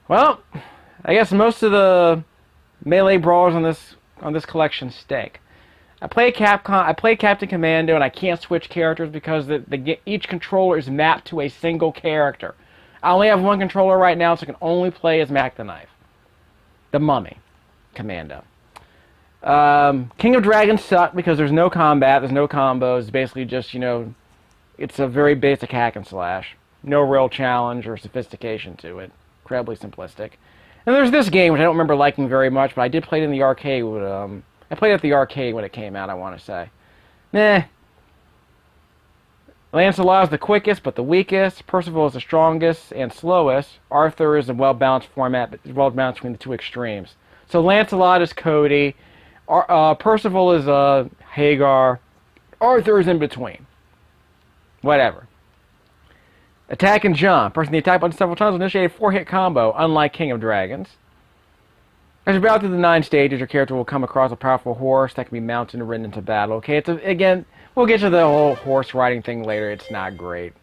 Well, I guess most of the melee brawlers on this collection stink. I play Captain Commando, and I can't switch characters because each controller is mapped to a single character. I only have one controller right now, so I can only play as Mac the Knife, the Mummy, Commando. King of Dragons sucked because there's no combat, there's no combos. It's basically just, it's a very basic hack and slash. No real challenge or sophistication to it. Incredibly simplistic. And there's this game, which I don't remember liking very much, but I did play it in the arcade. I played it at the arcade when it came out, I want to say. Meh. Lancelot is the quickest, but the weakest. Percival is the strongest and slowest. Arthur is a well-balanced format, but well-balanced between the two extremes. So Lancelot is Cody. Percival is Hagar. Arthur is in between. Whatever. Attack and jump. Pressing the attack button several times will initiate a 4-hit combo, unlike King of Dragons. As you battle through the 9 stages, your character will come across a powerful horse that can be mounted and ridden into battle. Okay, again, we'll get to the whole horse riding thing later. It's not great.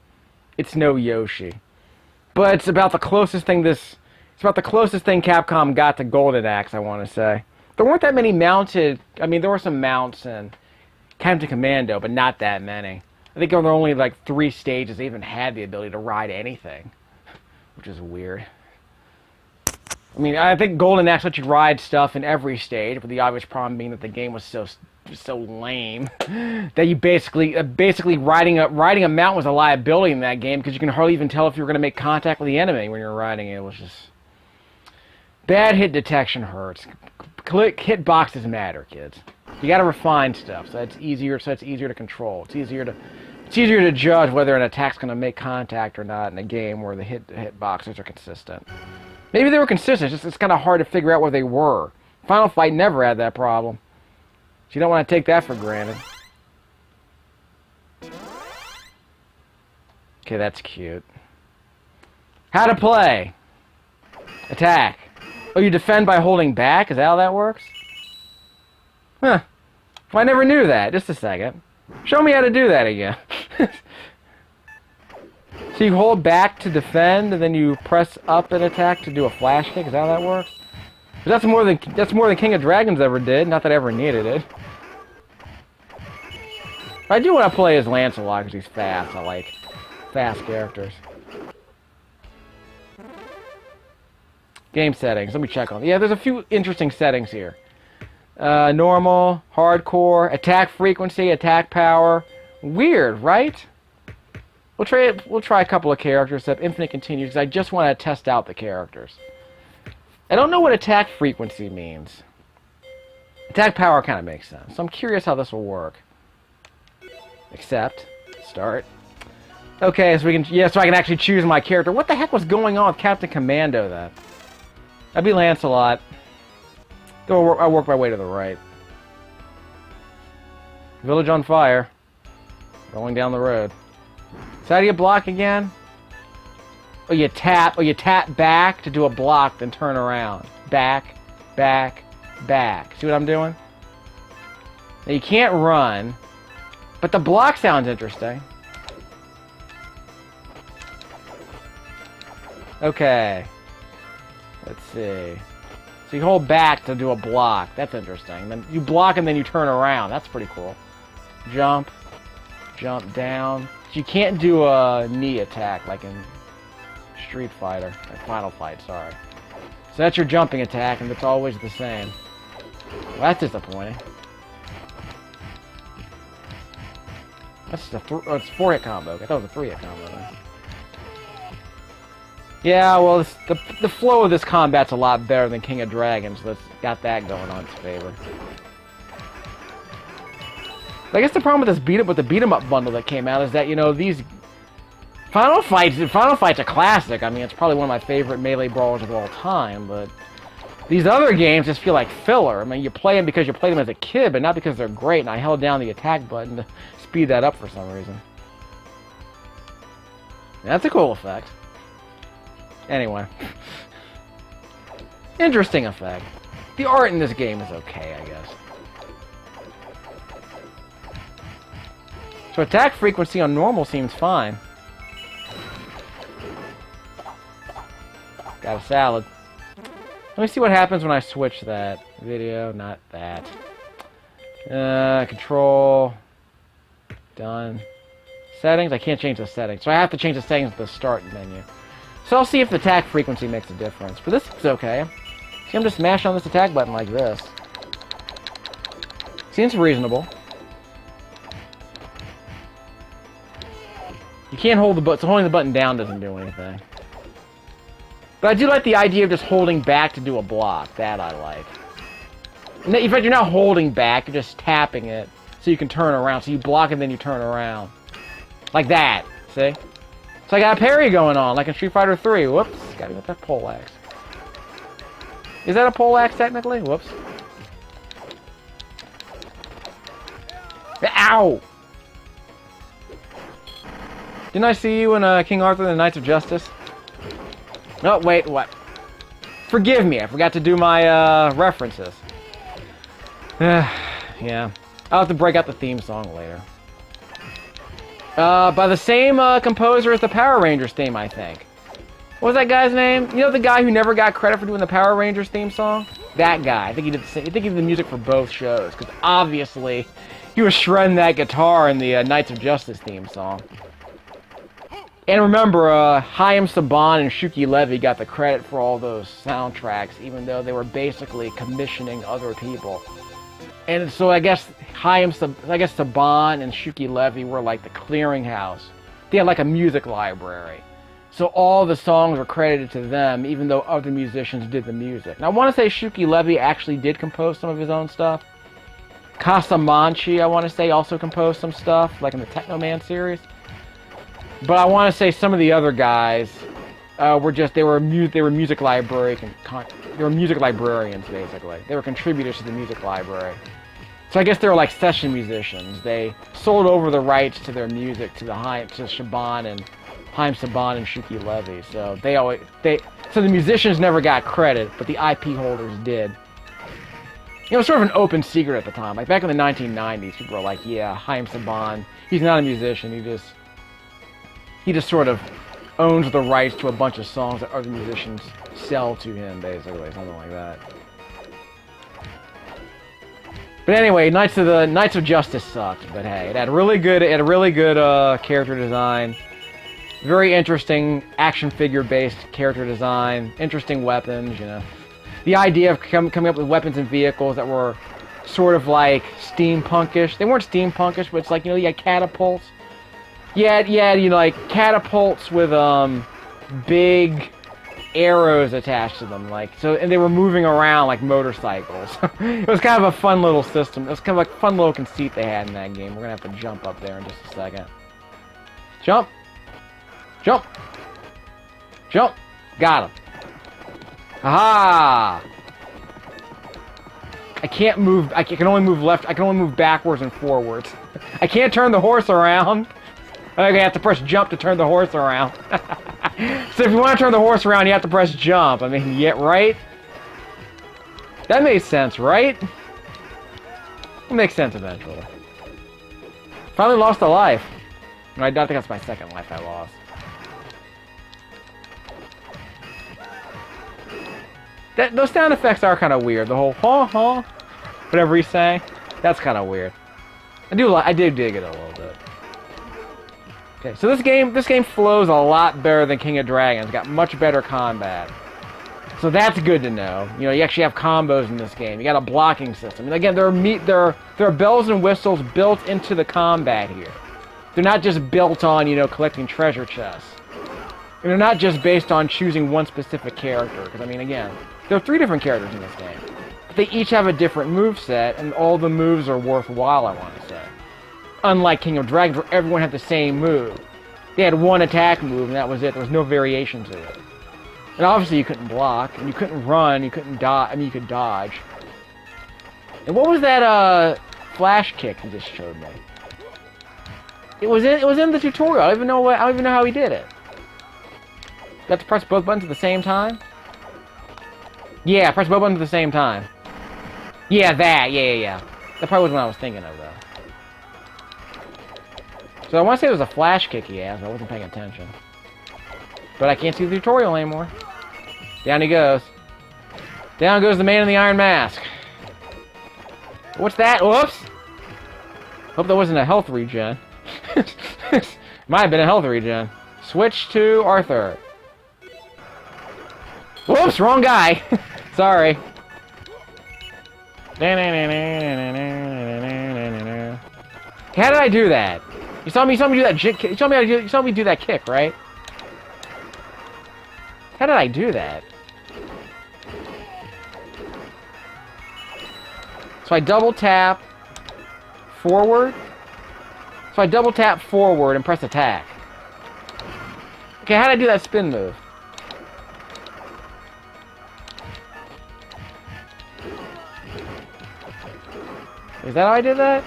It's no Yoshi. But it's about the closest thing Capcom got to Golden Axe, I want to say. There weren't that many mounted... I mean, there were some mounts in Captain Commando, but not that many. I think there were only like 3 stages that even had the ability to ride anything, which is weird. I mean, I think Golden Axe let you ride stuff in every stage, but the obvious problem being that the game was so lame that you basically riding a mount was a liability in that game because you can hardly even tell if you were going to make contact with the enemy when you're riding it. It was just bad. Hit detection hurts. Hitboxes matter, kids. You got to refine stuff so it's easier to control. It's easier to judge whether an attack's going to make contact or not in a game where the hitboxes are consistent. Maybe they were consistent, it's kind of hard to figure out where they were. Final Fight never had that problem. So you don't want to take that for granted. Okay, that's cute. How to play. Attack. Oh, you defend by holding back? Is that how that works? Huh. Well, I never knew that. Just a second. Show me how to do that again. So you hold back to defend, and then you press up and attack to do a flash kick. Is that how that works? That's more than King of Dragons ever did. Not that I ever needed it. I do want to play as Lancelot because he's fast. I like fast characters. Game settings. Let me check on them. Yeah, there's a few interesting settings here. Normal, hardcore, attack frequency, attack power. Weird, right? We'll try a couple of characters, except Infinite continues, because I just want to test out the characters. I don't know what attack frequency means. Attack power kind of makes sense, so I'm curious how this will work. Accept. Start. Okay, so so I can actually choose my character. What the heck was going on with Captain Commando, then? That'd be Lancelot. I'll work my way to the right. Village on fire. Rolling down the road. So how do you block again? Oh, you tap back to do a block, then turn around. Back, back, back. See what I'm doing? Now you can't run, but the block sounds interesting. Okay. Let's see. So you hold back to do a block. That's interesting. Then you block and then you turn around. That's pretty cool. Jump. Jump down. You can't do a knee attack like in Street Fighter. Or Final Fight, sorry. So that's your jumping attack, and it's always the same. Well, that's disappointing. That's just it's a 4-hit combo. I thought it was a 3-hit combo. Then. Yeah, well, the flow of this combat's a lot better than King of Dragons, so it's got that going on its favor. I guess the problem with the beat 'em up bundle that came out is that, these Final Fight's a classic. I mean, it's probably one of my favorite melee brawlers of all time, but these other games just feel like filler. I mean, you play them because you played them as a kid, but not because they're great, and I held down the attack button to speed that up for some reason. That's a cool effect. Anyway. Interesting effect. The art in this game is okay, I guess. So attack frequency on normal seems fine. Got a salad. Let me see what happens when I switch that. Video, not that. Control. Done. Settings, I can't change the settings. So I have to change the settings at the start menu. So I'll see if the attack frequency makes a difference. But this is okay. See, I'm just mashing on this attack button like this. Seems reasonable. You can't hold the button, so holding the button down doesn't do anything. But I do like the idea of just holding back to do a block. That I like. In fact, you're not holding back, you're just tapping it so you can turn around. So you block and then you turn around. Like that, see? So I got a parry going on, like in Street Fighter 3. Whoops, gotta get that poleaxe. Is that a poleaxe technically? Whoops. Ow! Didn't I see you in King Arthur and the Knights of Justice? Oh, wait, what? Forgive me, I forgot to do my references. Yeah. I'll have to break out the theme song later. By the same composer as the Power Rangers theme, I think. What was that guy's name? You know the guy who never got credit for doing the Power Rangers theme song? That guy. I think he did the music for both shows, because obviously he was shredding that guitar in the Knights of Justice theme song. And remember, Chaim Saban and Shuki Levy got the credit for all those soundtracks, even though they were basically commissioning other people. And so I guess Saban and Shuki Levy were like the clearinghouse. They had like a music library. So all the songs were credited to them, even though other musicians did the music. Now I want to say Shuki Levy actually did compose some of his own stuff. Casamanchi, I want to say, also composed some stuff, like in the Techno Man series. But I want to say some of the other guys were music librarians basically. They were contributors to the music library. So I guess they were like session musicians. They sold over the rights to their music to Chaim Saban and Shuki Levy. So so the musicians never got credit, but the IP holders did. It was sort of an open secret at the time. Like back in the 1990s, people were like, "Yeah, Chaim Saban, he's not a musician. He just sort of owns the rights to a bunch of songs that other musicians sell to him, basically, something like that." But anyway, Knights of Justice sucked. But hey, it had really good character design, very interesting action figure-based character design, interesting weapons. You know, the idea of coming up with weapons and vehicles that were sort of like steampunkish. They weren't steampunkish, but it's like, you know, you had catapults. Yeah, you know, like catapults with big arrows attached to them, like so, and they were moving around like motorcycles. It was kind of a fun little system. It was kind of like a fun little conceit they had in that game. We're gonna have to jump up there in just a second. Jump, jump, jump. Got him. Aha! I can't move. I can only move left. I can only move backwards and forwards. I can't turn the horse around. I have to press jump to turn the horse around. So if you want to turn the horse around, you have to press jump. I mean, yeah, right? That made sense, right? It makes sense eventually. Finally lost a life. I don't think that's my second life I lost. Those sound effects are kind of weird. The whole huh, whatever he's saying, that's kind of weird. I did dig it a little bit. Okay, so this game flows a lot better than King of Dragons. Got much better combat. So that's good to know. You know, you actually have combos in this game. You got a blocking system. And again, there are bells and whistles built into the combat here. They're not just built on, you know, collecting treasure chests. And they're not just based on choosing one specific character. Because, I mean, again, there are 3 different characters in this game. But they each have a different moveset, and all the moves are worthwhile, I want to say. Unlike King of Dragons, where everyone had the same move. They had one attack move, and that was it. There was no variation to it. And obviously you couldn't block, and you couldn't run, you couldn't dodge. I mean, you could dodge. And what was that flash kick he just showed me? It was in the tutorial. I don't even know how he did it. You have to press both buttons at the same time? Yeah, press both buttons at the same time. Yeah, that. Yeah. That probably wasn't what I was thinking of, though. So I want to say it was a flash kick he has, but I wasn't paying attention. But I can't see the tutorial anymore. Down he goes. Down goes the man in the iron mask. What's that? Whoops! Hope that wasn't a health regen. Might have been a health regen. Switch to Arthur. Whoops! Wrong guy! Sorry. How did I do that? You saw me do that. You saw me do that kick, right? How did I do that? So I double tap forward. So I double tap forward and press attack. Okay, how did I do that spin move? Is that how I did that?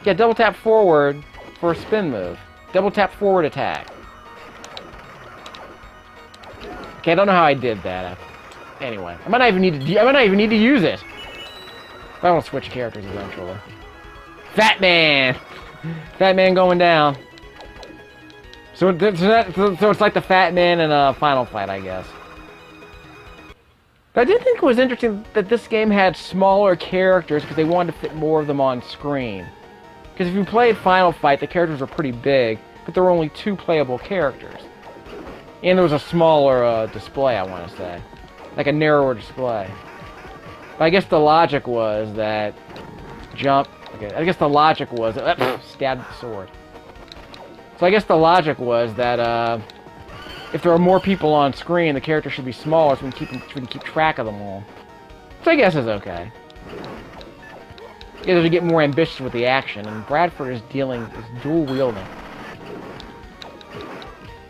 Yeah, double tap forward for a spin move. Double tap forward attack. Okay, I don't know how I did that. Anyway, I might not even need to use it. I want to switch characters eventually. Fat Man! Fat Man going down. So it's like the Fat Man in a Final Fight, I guess. But I did think it was interesting that this game had smaller characters because they wanted to fit more of them on screen. Because if you played Final Fight, the characters were pretty big, but there were only 2 playable characters. And there was a smaller display, I want to say. Like a narrower display. But I guess the logic was that... Jump. Okay, I guess the logic was... stabbed the sword. So I guess the logic was that, if there are more people on screen, the character should be smaller so we can keep track of them all. So I guess it's okay. You have to get more ambitious with the action, and Bradford is dual wielding.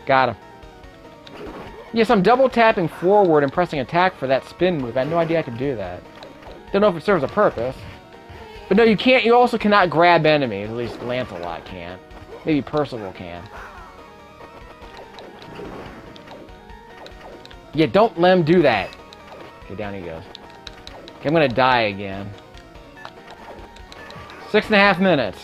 Got him. Yes, I'm double tapping forward and pressing attack for that spin move. I had no idea I could do that. Don't know if it serves a purpose. But no, you can't. You also cannot grab enemies. At least Lancelot can't. Maybe Percival can. Yeah, don't let him do that. Okay, down he goes. Okay, I'm gonna die again. 6.5 minutes.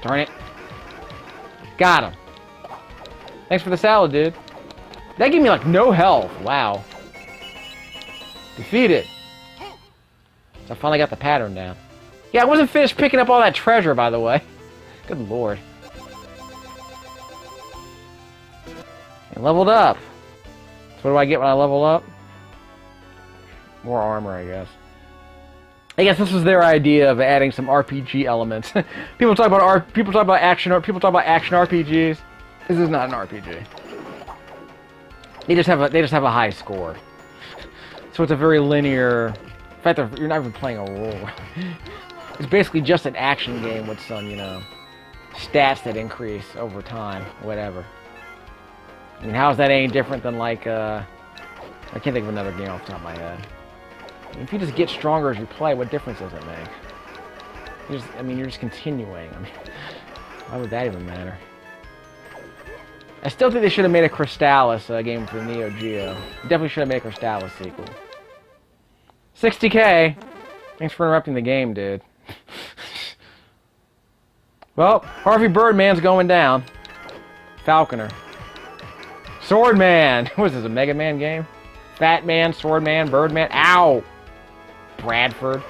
Darn it. Got him. Thanks for the salad, dude. That gave me, like, no health. Wow. Defeated. So I finally got the pattern down. Yeah, I wasn't finished picking up all that treasure, by the way. Good lord. And leveled up. So what do I get when I level up? More armor, I guess. I guess this was their idea of adding some RPG elements. People talk about action RPGs. This is not an RPG. They just have a high score. So it's a very linear. In fact, you're not even playing a role. It's basically just an action game with some, you know, stats that increase over time, whatever. I mean, how is that any different than, like, I can't think of another game off the top of my head. If you just get stronger as you play, what difference does it make? You're just continuing. I mean, why would that even matter? I still think they should have made a Crystallis game for the Neo Geo. Definitely should have made a Crystallis sequel. 60K! Thanks for interrupting the game, dude. Well, Harvey Birdman's going down. Falconer. Swordman! What is this, a Mega Man game? Fat Man, Swordman, Birdman. Ow! Bradford.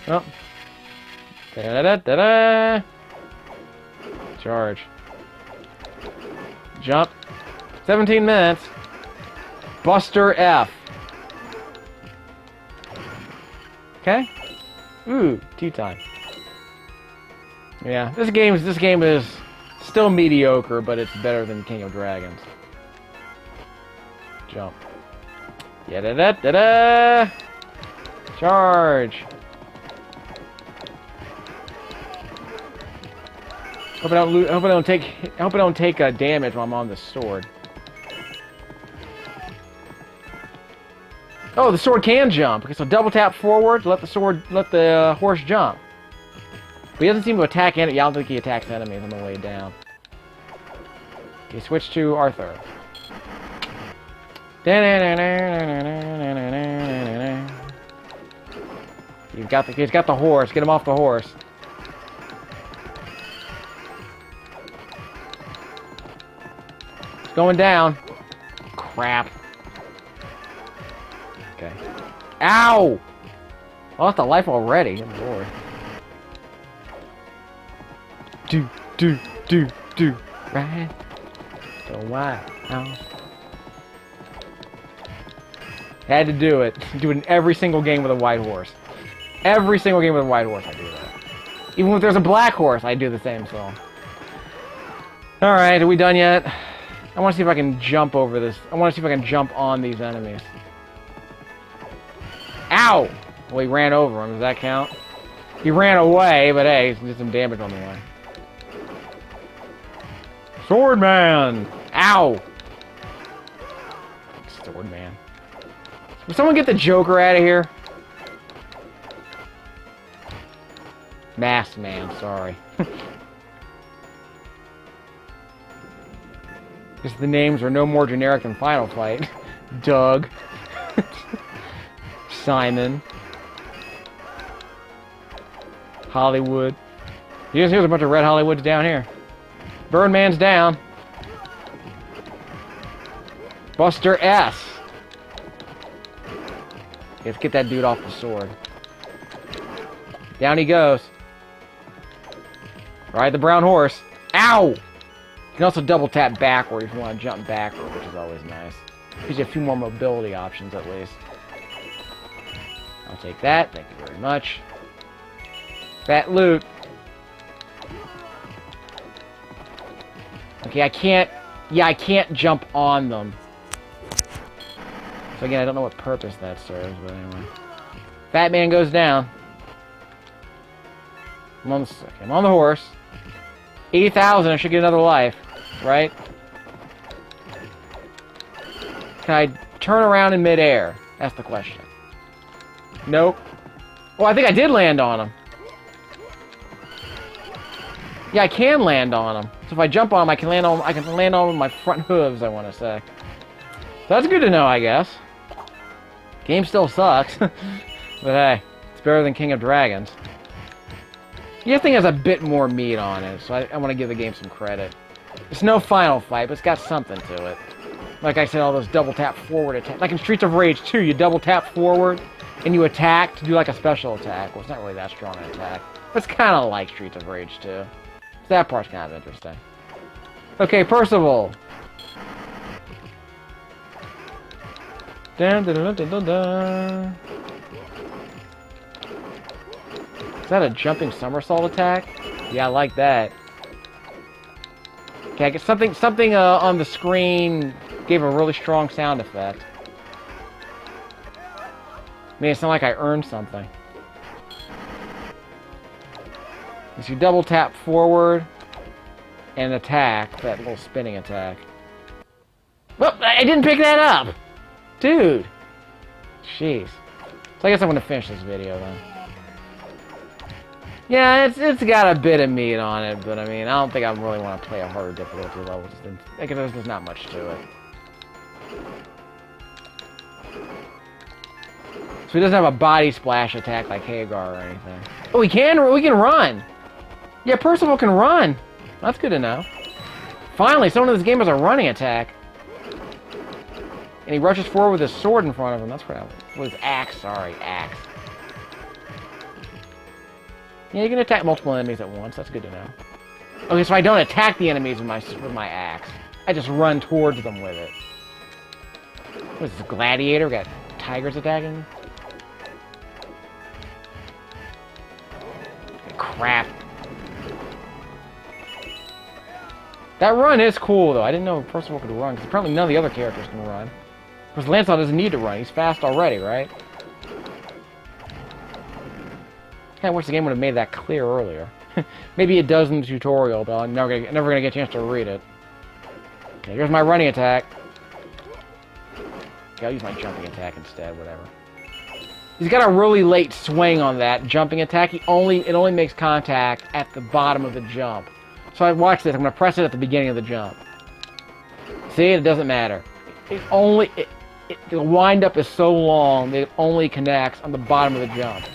Oh. Da-da-da-da-da! Charge. Jump. 17 minutes. Buster F. Okay. Ooh, tea time. Yeah, this game is still mediocre, but it's better than King of Dragons. Jump. Yeah, da da da da. Charge. Hope I don't take damage while I'm on this sword. Oh, the sword can jump. Okay, so double tap forward to let the horse jump. But he doesn't seem to attack enemies. Yeah, I don't think he attacks enemies on the way down. Okay, switch to Arthur. He's got the horse. Get him off the horse. It's going down. Crap. Okay. Ow! I lost a life already. Good lord. Do. Right? So why? Ow. Had to do it. Do it in every single game with a white horse. Every single game with a white horse, I do that. Even if there's a black horse, I do the same song. Alright, are we done yet? I want to see if I can jump over this. I want to see if I can jump on these enemies. Ow! Well, he ran over him. Does that count? He ran away, but hey, he did some damage on the way. Swordman! Ow! Swordman. Will someone get the Joker out of here? Masked Man, sorry. Because the names are no more generic than Final Fight. Doug. Simon. Hollywood. Here's a bunch of red Hollywoods down here. Birdman's down. Buster S. Let's get that dude off the sword. Down he goes. Ride the brown horse. Ow! You can also double tap backward if you want to jump backward, which is always nice. Gives you a few more mobility options at least. I'll take that. Thank you very much. Fat loot. Okay, I can't... Yeah, I can't jump on them. So again, I don't know what purpose that serves, but anyway. Fat Man goes down. I'm on the horse. 80,000, I should get another life, right? Can I turn around in midair? That's the question. Nope. Oh, I think I did land on him. Yeah, I can land on him. So if I jump on him, I can land on with my front hooves, I want to say. So that's good to know, I guess. Game still sucks. But hey, it's better than King of Dragons. This thing has a bit more meat on it, so I want to give the game some credit. It's no Final Fight, but it's got something to it. Like I said, all those double tap forward attacks. Like in Streets of Rage 2, you double tap forward, and you attack to do like a special attack. Well, it's not really that strong an attack. But it's kind of like Streets of Rage 2. So that part's kind of interesting. Okay, Percival. Dun, dun, dun, dun, dun, dun. Is that a jumping somersault attack? Yeah, I like that. Okay, I guess something on the screen gave a really strong sound effect. Made it sound like I earned something. So you double tap forward and attack, that little spinning attack. Well, I didn't pick that up! Dude! Jeez. So I guess I'm gonna finish this video then. Yeah, it's got a bit of meat on it, but I mean, I don't think I really want to play a harder difficulty level. There's not much to it. So he doesn't have a body splash attack like Hagar or anything. Oh, we can run! Yeah, Percival can run! That's good to know. Finally, someone in this game has a running attack. And he rushes forward with his sword in front of him. That's what with his axe, sorry, axe. Yeah, you can attack multiple enemies at once. That's good to know. Okay, so I don't attack the enemies with my axe. I just run towards them with it. What is this, a gladiator? We got tigers attacking me? Crap. That run is cool, though. I didn't know Percival could run, because apparently none of the other characters can run. Because Lancelot doesn't need to run. He's fast already, right? I wish the game would have made that clear earlier. Maybe it does in the tutorial, but I'm never gonna get a chance to read it. Okay, here's my running attack. Okay, I'll use my jumping attack instead, whatever. He's got a really late swing on that jumping attack. It only makes contact at the bottom of the jump. So I watch this. I'm gonna press it at the beginning of the jump. See, it doesn't matter. The wind up is so long that it only connects on the bottom of the jump.